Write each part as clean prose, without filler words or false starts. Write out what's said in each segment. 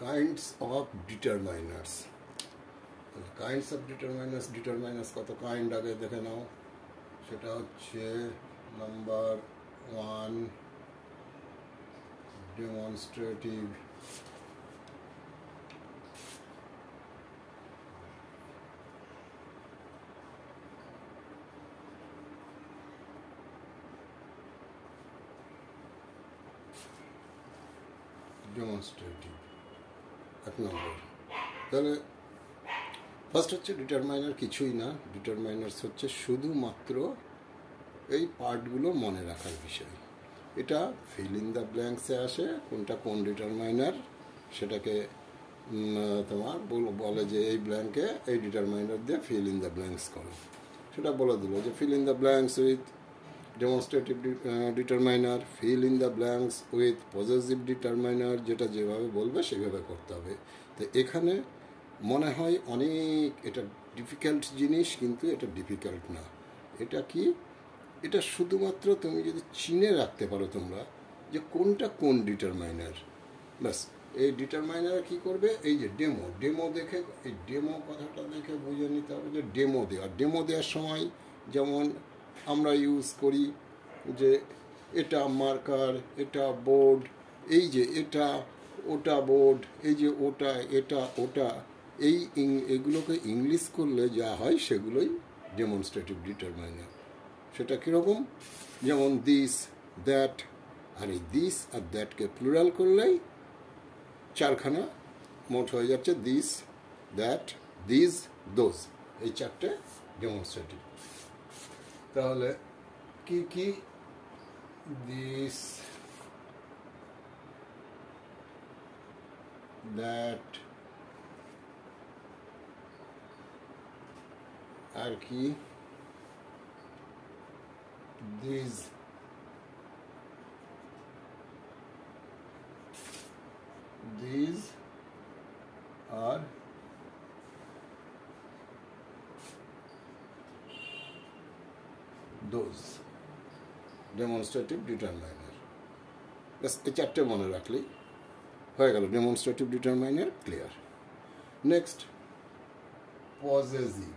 Kinds of determiners. Kinds of determiners কত kind আগে দেখে নাও। সেটা হচ্ছে নাম্বার 1 ডেমনস্ট্রেটিভ, এক নম্বর। তাহলে ফার্স্ট হচ্ছে ডিটারমাইনার কিছুই না, ডিটারমাইনার্স হচ্ছে শুধুমাত্র এই পার্টগুলো মনে রাখার বিষয়। এটা ফিল ইন দ্য ব্ল্যাঙ্কসে আসে, কোনটা কোন ডিটারমাইনার সেটাকে তোমার বলে যে এই ব্ল্যাঙ্কে এই ডিটারমাইনার দিয়ে ফিল ইন দ্য ব্ল্যাঙ্কস করো। সেটা বলে দিল যে fill in the blanks with demonstrative determiner, fill in the blanks with possessive determiner, যেটা যেভাবে বলবে সেভাবে করতে হবে। তো এখানে মনে হয় অনেক এটা ডিফিকাল্ট জিনিস, কিন্তু এটা ডিফিকাল্ট না। এটা কি, এটা শুধুমাত্র তুমি যদি চিনে রাখতে পারো তোমরা যে কোনটা কোন ডিটারমাইনার, ব্যাস। এই ডিটারমাইনার কি করবে, এই যে ডেমো দেখে, এই ডেমো কথাটা দেখে বুঝে নিতে হবে যে ডেমো দেওয়ার সময় যেমন আমরা ইউজ করি যে এটা মার্কার, এটা বোর্ড, এই যে এটা ওটা বোর্ড, এই যে ওটা এটা ওটা, এগুলোকে ইংলিশ করলে যা হয় সেগুলোই ডেমনস্ট্রেটিভ ডিটারমাইনার। সেটা কীরকম, যেমন দিস, দ্যাট, আর এই দিস আর দ্যাটকে প্লুরাল করলেই চারখানা মোট হয়ে যাচ্ছে, দিস, দ্যাট, দিস, দোজ, এই চারটে ডেমনস্ট্রেটিভ। তাহলে কি কি, দিস, দ্যাট, আর কি দিস, আর দোজ ডেমনস্ট্রেটিভ ডিটারমাইনার। ব্যাস এই চারটে মনে রাখলেই হয়ে গেল demonstrative determiner clear. Next possessive.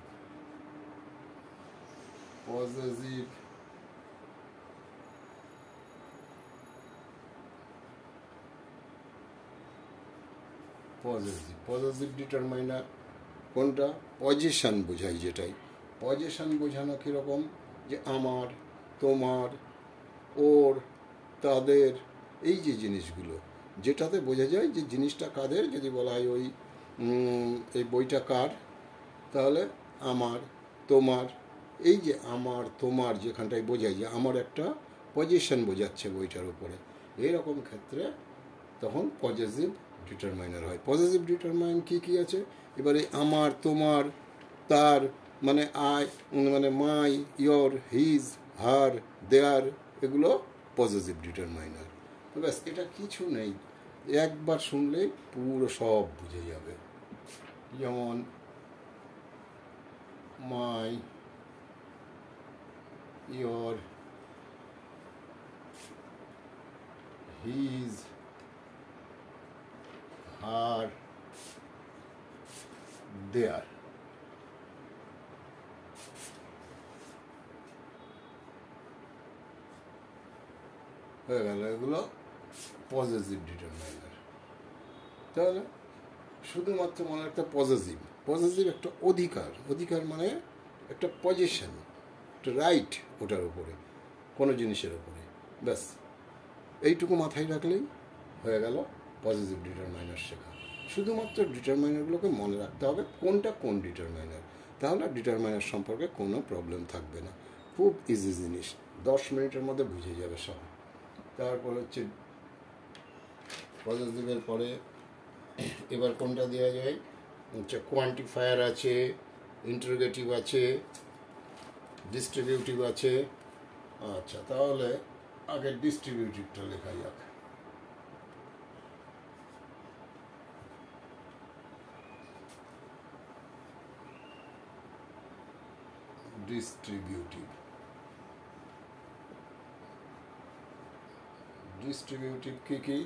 Possessive determiner কোনটা, পজিশন বোঝায়, যেটাই পজিশন বোঝানো কীরকম, যে আমার, তোমার, ওর, তাদের, এই যে জিনিসগুলো যেটাতে বোঝা যায় যে জিনিসটা কাদের। যদি বলা হয় ওই এই বইটা কার, তাহলে আমার, তোমার, এই যে আমার তোমার যেখানটায় বোঝায় যে আমার একটা পজিশন বোঝাচ্ছে বইটার উপরে, এইরকম ক্ষেত্রে তখন পজেসিভ ডিটারমাইনার হয়। পজেসিভ ডিটারমাইন কি আছে, এবারে আমার, তোমার, তার, মানে আই, মানে মাই, ইয়োর, হিজ, হার, দেয়ার, এগুলো পজেসিভ ডিটারমাইনার। তো ব্যাস, এটা কিছু নেই, একবার শুনলেই পুরো সব বুঝে যাবে। যেমন মাই, ইয়োর, হিজ, হার, দেয়ার। হয়ে গেল এগুলো পজেসিভ ডিটারমাইনার। তাহলে শুধুমাত্র মনে একটা পজেসিভ একটা অধিকার মানে একটা পজিশন, একটা রাইট ওটার উপরে, কোনো জিনিসের উপরে, ব্যাস এইটুকু মাথায় রাখলেই হয়ে গেল পজেসিভ ডিটারমাইনার শেখা। শুধুমাত্র ডিটারমাইনারগুলোকে মনে রাখতে হবে কোনটা কোন ডিটারমাইনার, তাহলে ডিটারমাইনার সম্পর্কে কোনো প্রবলেম থাকবে না। খুব ইজি জিনিস, 10 মিনিটের মধ্যে বুঝে যাবে সব। তারপর হচ্ছে পজেসিভের পরে এবার কোনটা দেওয়া যায়, হচ্ছে কোয়ান্টিফায়ার আছে, ইন্টারোগেটিভ আছে, ডিস্ট্রিবিউটিভ আছে। আচ্ছা, তাহলে আগে ডিস্ট্রিবিউটিভটা লেখা যাক। ডিস্ট্রিবিউটিভ কি,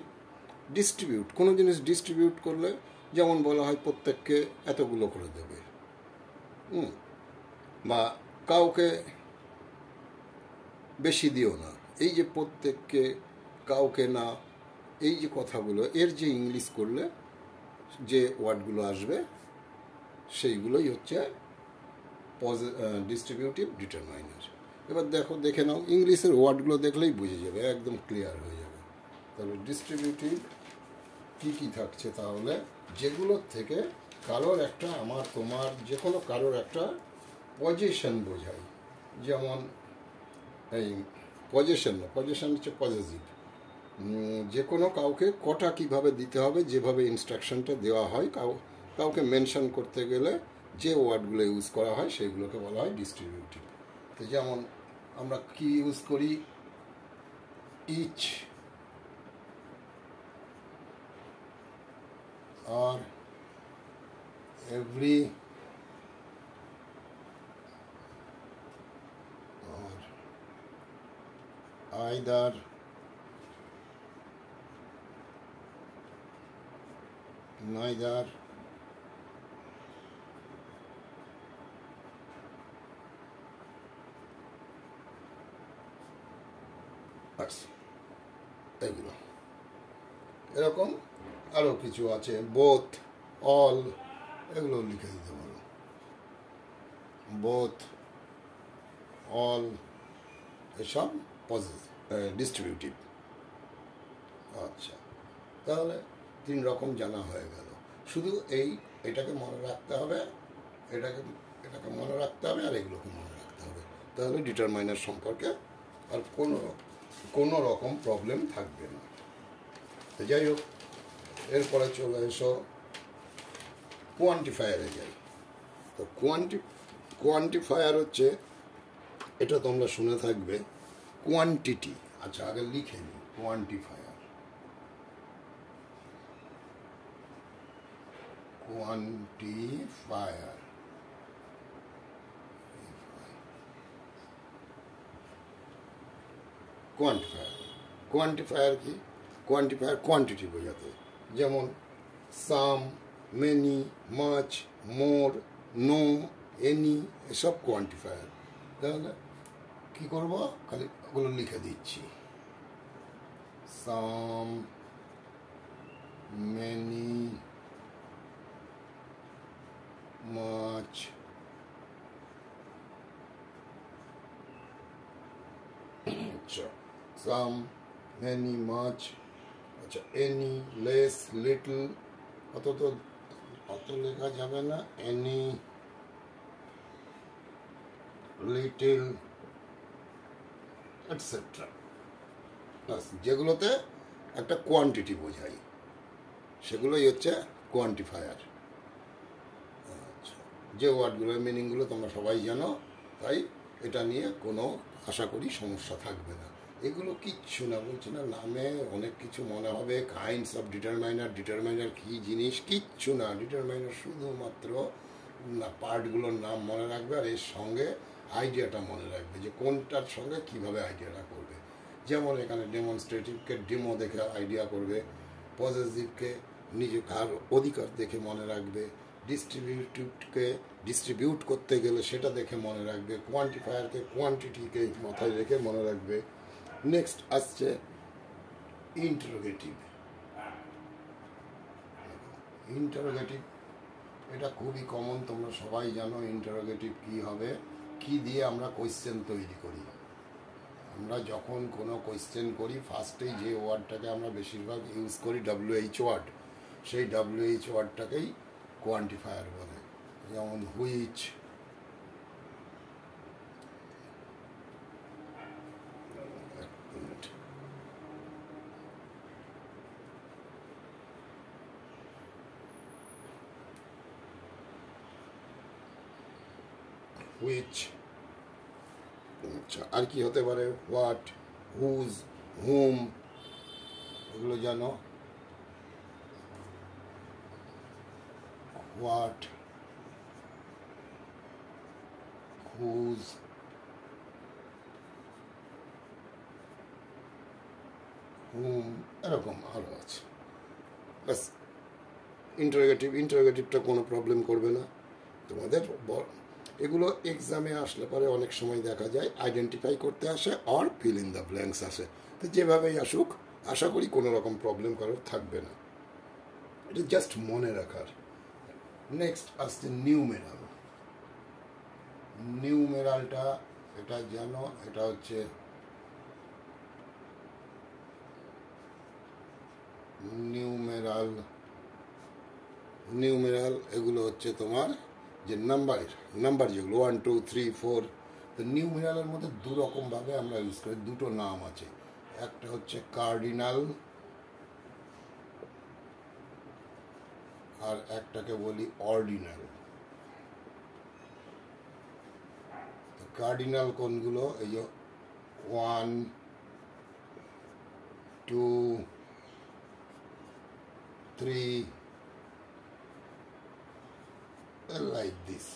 ডিস্ট্রিবিউট, কোনো জিনিস ডিস্ট্রিবিউট করলে যেমন বলা হয় প্রত্যেককে এতগুলো করে দেবে, বা কাউকে বেশি দিও না, এই যে প্রত্যেককে, কাউকে না, এই যে কথাগুলো, এর যে ইংলিশ করলে যে ওয়ার্ডগুলো আসবে সেইগুলোই হচ্ছে ডিস্ট্রিবিউটিভ ডিটারমাইনার। এবার দেখে নাও, ইংলিশের ওয়ার্ডগুলো দেখলেই বুঝে যাবে, একদম ক্লিয়ার হয়ে যাবে। তাহলে ডিস্ট্রিবিউটিভ কী কী থাকছে, তাহলে যেগুলোর থেকে কারোর একটা, আমার তোমার যে কোনো কারোর একটা পজিশন বোঝায়, যেমন এই পজিশন না, পজিশন হচ্ছে পজিটিভ, যে কোনো কাউকে কটা কিভাবে দিতে হবে, যেভাবে ইনস্ট্রাকশনটা দেওয়া হয়, কাউকে মেনশন করতে গেলে যে ওয়ার্ডগুলো ইউজ করা হয় সেইগুলোকে বলা হয় ডিস্ট্রিবিউটিভ। তো যেমন আমরা কি ইউজ করি, each, R every, are either, neither, এগুলো এরকম আরও কিছু আছে, বোথ, অল, এগুলো লিখে দিতে পারো, বোথ, অল, এসব ডিস্ট্রিবিউটিভ। আচ্ছা, তাহলে 3 রকম জানা হয়ে গেল। শুধু এটাকে মনে রাখতে হবে, এটাকে মনে রাখতে হবে, আর এগুলোকে মনে রাখতে হবে, তাহলে ডিটারমাইনার সম্পর্কে আর কোনো রকম প্রবলেম থাকবে না। যাই হোক, এরপরে চলে এসো কোয়ান্টিফায়ারে যাই। তো কোয়ান্টিফায়ার হচ্ছে, এটা তোমরা শুনে থাকবে, কোয়ান্টিটি। আচ্ছা, আগে লিখে নিই, কোয়ান্টিফায়ার, কোয়ান্টিফায়ার, কোয়ান্টিফায়ার কি? কোয়ান্টিফায়ার কোয়ান্টিটি বোঝাতে, যেমন সাম, মেনি, মাচ, মোর, নো, এনি, এসব কোয়ান্টিফায়ার। তাহলে কী করবো, খালি ওগুলো লিখে দিচ্ছি, সাম, মেনি, মাচ, আচ্ছা, সাম, মেনি, মাচ, আচ্ছা, এনি, লেস, লিটল, অত লেখা যাবে না, এনি, লিটল, এটসেট্রা, যেগুলোতে একটা কোয়ান্টিটি বোঝাই সেগুলোই হচ্ছে কোয়ান্টিফায়ার। আচ্ছা, যে ওয়ার্ডগুলোর মিনিংগুলো তোমরা সবাই জানো, তাই এটা নিয়ে কোনো আশা করি সমস্যা থাকবে না। এগুলো কিচ্ছু না, বলছি না, নামে অনেক কিছু মনে হবে, কাইন্ডস অফ ডিটারমাইনার, ডিটারমাইনার কী জিনিস, কিচ্ছু না। ডিটারমাইনার শুধুমাত্র না পার্টগুলোর নাম মনে রাখবে, আর এর সঙ্গে আইডিয়াটা মনে রাখবে যে কোনটার সঙ্গে কিভাবে আইডিয়াটা করবে। যেমন এখানে ডেমনস্ট্রেটিভকে ডেমো দেখে আইডিয়া করবে, পজিটিভকে নিজে কার অধিকার দেখে মনে রাখবে, ডিস্ট্রিবিউটিভকে ডিস্ট্রিবিউট করতে গেলে সেটা দেখে মনে রাখবে, কোয়ান্টিফায়ারকে কোয়ান্টিটিকে মাথায় রেখে মনে রাখবে। নেক্সট আসছে ইন্টারোগেটিভ। ইন্টারোগেটিভ এটা খুবই কমন, তোমরা সবাই জানো ইন্টারোগেটিভ কী হবে, কি দিয়ে আমরা কোয়েশ্চেন তৈরি করি। আমরা যখন কোনো কোয়েশ্চেন করি, ফার্স্টেই যে ওয়ার্ডটাকে আমরা বেশিরভাগ ইউজ করি WH ওয়ার্ড, সেই WH ওয়ার্ডটাকেই কোয়ান্টিফায়ার বলে। যেমন হুইচ, হুইচ, আচ্ছা, আর কি হতে পারে, হোয়াট, হুজ, হুম, এগুলো জানো, হোয়াট, হুজ, হুম, এরকম আরও আছে। ব্যাস। ইন্টারোগেটিভটা কোনো প্রবলেম করবে না তোমাদের। এগুলো এক্সামে আসলে পরে অনেক সময় দেখা যায় আইডেন্টিফাই করতে আসে আর ফিল ইন দ্য ব্ল্যাঙ্কস আসে। তো যেভাবেই আসুক আশা করি কোনো রকম প্রবলেম কারোর থাকবে না, এটা জাস্ট মনে রাখার। নেক্সট আসছে নিউমেরাল। নিউমেরালটা এটা জানো, এটা হচ্ছে নিউমেরাল এগুলো হচ্ছে তোমার যে নাম্বার যেগুলো 1 2 3 4। তো নিউমেরালের মধ্যে দু রকমভাবে আমরা ইউজ করি, দুটো নাম আছে। একটা হচ্ছে কার্ডিনাল আর একটাকে বলি অর্ডিনাল। কার্ডিনাল কোনগুলো? এই যে 1 2 3 like this.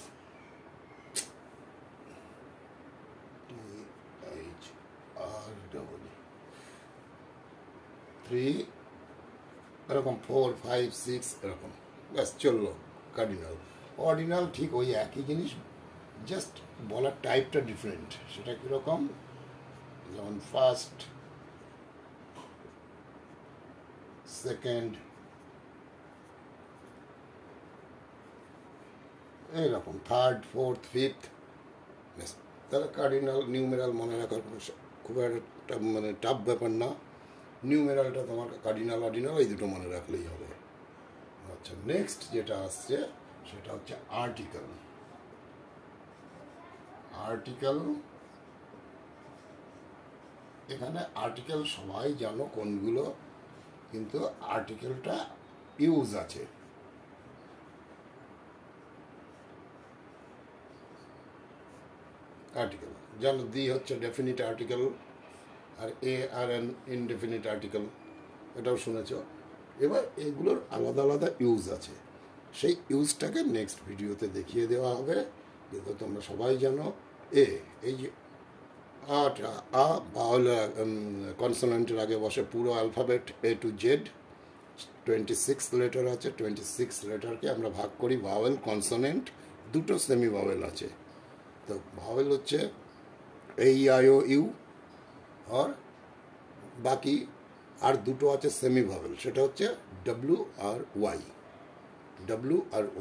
THREE এরকম 4 5 6 এরকম, ব্যাস চললো কার্ডিনাল। অর্ডিনাল ঠিক ওই একই জিনিস, জাস্ট বলার টাইপটা ডিফারেন্ট। সেটা কীরকম? যেমন ফার্স্ট, সেকেন্ড, এইরকম থার্ড, ফোর্থ, ফিফথ, ব্যাস। তাহলে কার্ডিনাল নিউমেরাল মনে রাখার খুব একটা মানে টাফ ব্যাপার না। নিউমেরালটা তোমার কার্ডিনাল অর্ডিনাল এই দুটো মনে রাখলেই হবে। আচ্ছা, নেক্সট যেটা আসছে সেটা হচ্ছে আর্টিকেল। এখানে আর্টিকেল সবাই জানো কোনগুলো, কিন্তু আর্টিকেলটা ইউজ আছে। আর্টিকেল জানো, দি হচ্ছে ডেফিনিট আর্টিকেল আর এ আর এন ইনডেফিনিট আর্টিকেল, এটাও শুনেছ। এবার এগুলোর আলাদা আলাদা ইউজ আছে, সেই ইউজটাকে নেক্সট ভিডিওতে দেখিয়ে দেওয়া হবে। কিন্তু তোমরা সবাই জানো এই যে আ বাউল কনসোনেন্টের আগে বসে পুরো alphabet A to Z, 26 letter আছে। 26 লেটারকে আমরা ভাগ করি ভাওয়েল কনসোনেন্ট, দুটো সেমি ভাওয়েল আছে। তো ভাওয়েল হচ্ছে AEIOU, আর বাকি আর দুটো আছে সেমি ভাওয়েল, সেটা হচ্ছে W আর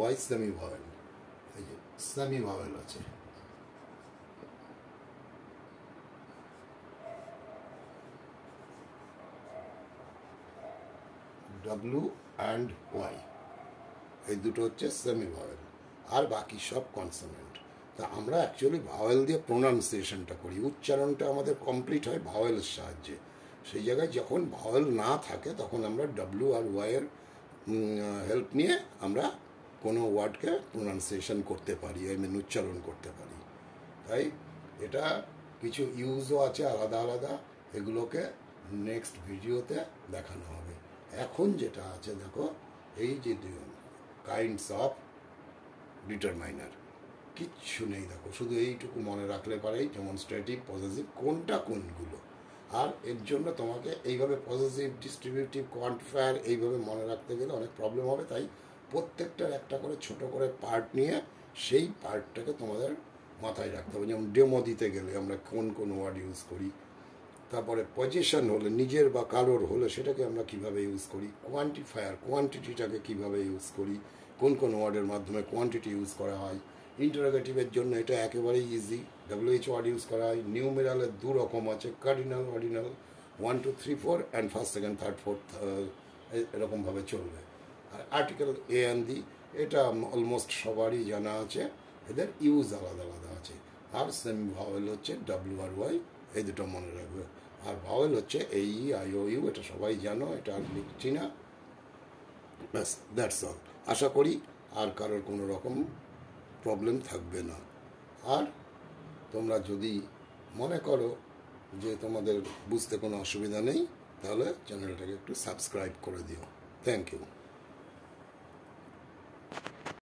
Y সেমি ভাওয়েল। এই যে সেমি ভাওয়েল আছে। W and Y এই দুটো হচ্ছে সেমি ভাওয়েল, আর বাকি সব কনসোনেন্ট। তা আমরা অ্যাকচুয়ালি ভাওয়েল দিয়ে প্রোনাউন্সিয়েশনটা করি, উচ্চারণটা আমাদের কমপ্লিট হয় ভাওয়েলের সাহায্যে। সেই জায়গায় যখন ভাওয়েল না থাকে তখন আমরা W আর Y এর হেল্প নিয়ে আমরা কোনো ওয়ার্ডকে প্রোনাউন্সিয়েশন করতে পারি, উচ্চারণ করতে পারি। তাই এটা কিছু ইউজও আছে আলাদা আলাদা, এগুলোকে নেক্সট ভিডিওতে দেখানো হবে। এখন যেটা আছে দেখো, এই যে কাইন্ডস অফ ডিটারমাইনার কিচ্ছু নেই, দেখো শুধু এইটুকু মনে রাখলে পারেই ডেমনস্ট্রেটিভ, পজেসিভ কোনটা কোনগুলো। আর এর জন্য তোমাকে এইভাবে পজেসিভ, ডিস্ট্রিবিউটিভ, কোয়ান্টিফায়ার এইভাবে মনে রাখতে গেলে অনেক প্রবলেম হবে। তাই প্রত্যেকটার একটা করে ছোট করে পার্ট নিয়ে সেই পার্টটাকে তোমাদের মাথায় রাখতে হবে। যেমন ডেমো দিতে গেলে আমরা কোন কোন ওয়ার্ড ইউজ করি, তারপরে পজিশন হলে নিজের বা কারোর হলে সেটাকে আমরা কিভাবে ইউজ করি, কোয়ান্টিফায়ার কোয়ান্টিটিটাকে কিভাবে ইউজ করি, কোন কোন ওয়ার্ডের মাধ্যমে কোয়ান্টিটি ইউজ করা হয়। ইন্টারোগেটিভের জন্য এটা একেবারেই ইজি, WH ওয়ার্ড ইউজ করা হয়। নিউমেরালের দু রকম আছে, cardinal ordinal, 1 2 3 4 and first second third fourth, এরকমভাবে চলবে। আর আর্টিকেল A and D এটা অলমোস্ট সবারই জানা আছে, এদের ইউজ আলাদা আলাদা আছে। আর সেমি ভাওয়েল হচ্ছে W আর Y, এই দুটো মনে রাখবে। আর ভাওয়েল হচ্ছে AEIOU, এটা সবাই জানো, এটা আর লিখছি না, ব্যাস দ্যাটস অল। আশা করি আর কারোর কোনো রকম প্রবলেম থাকবে না। আর তোমরা যদি মনে করো যে তোমাদের বুঝতে কোনো অসুবিধা নেই, তাহলে চ্যানেলটাকে একটু সাবস্ক্রাইব করে দিও। Thank you.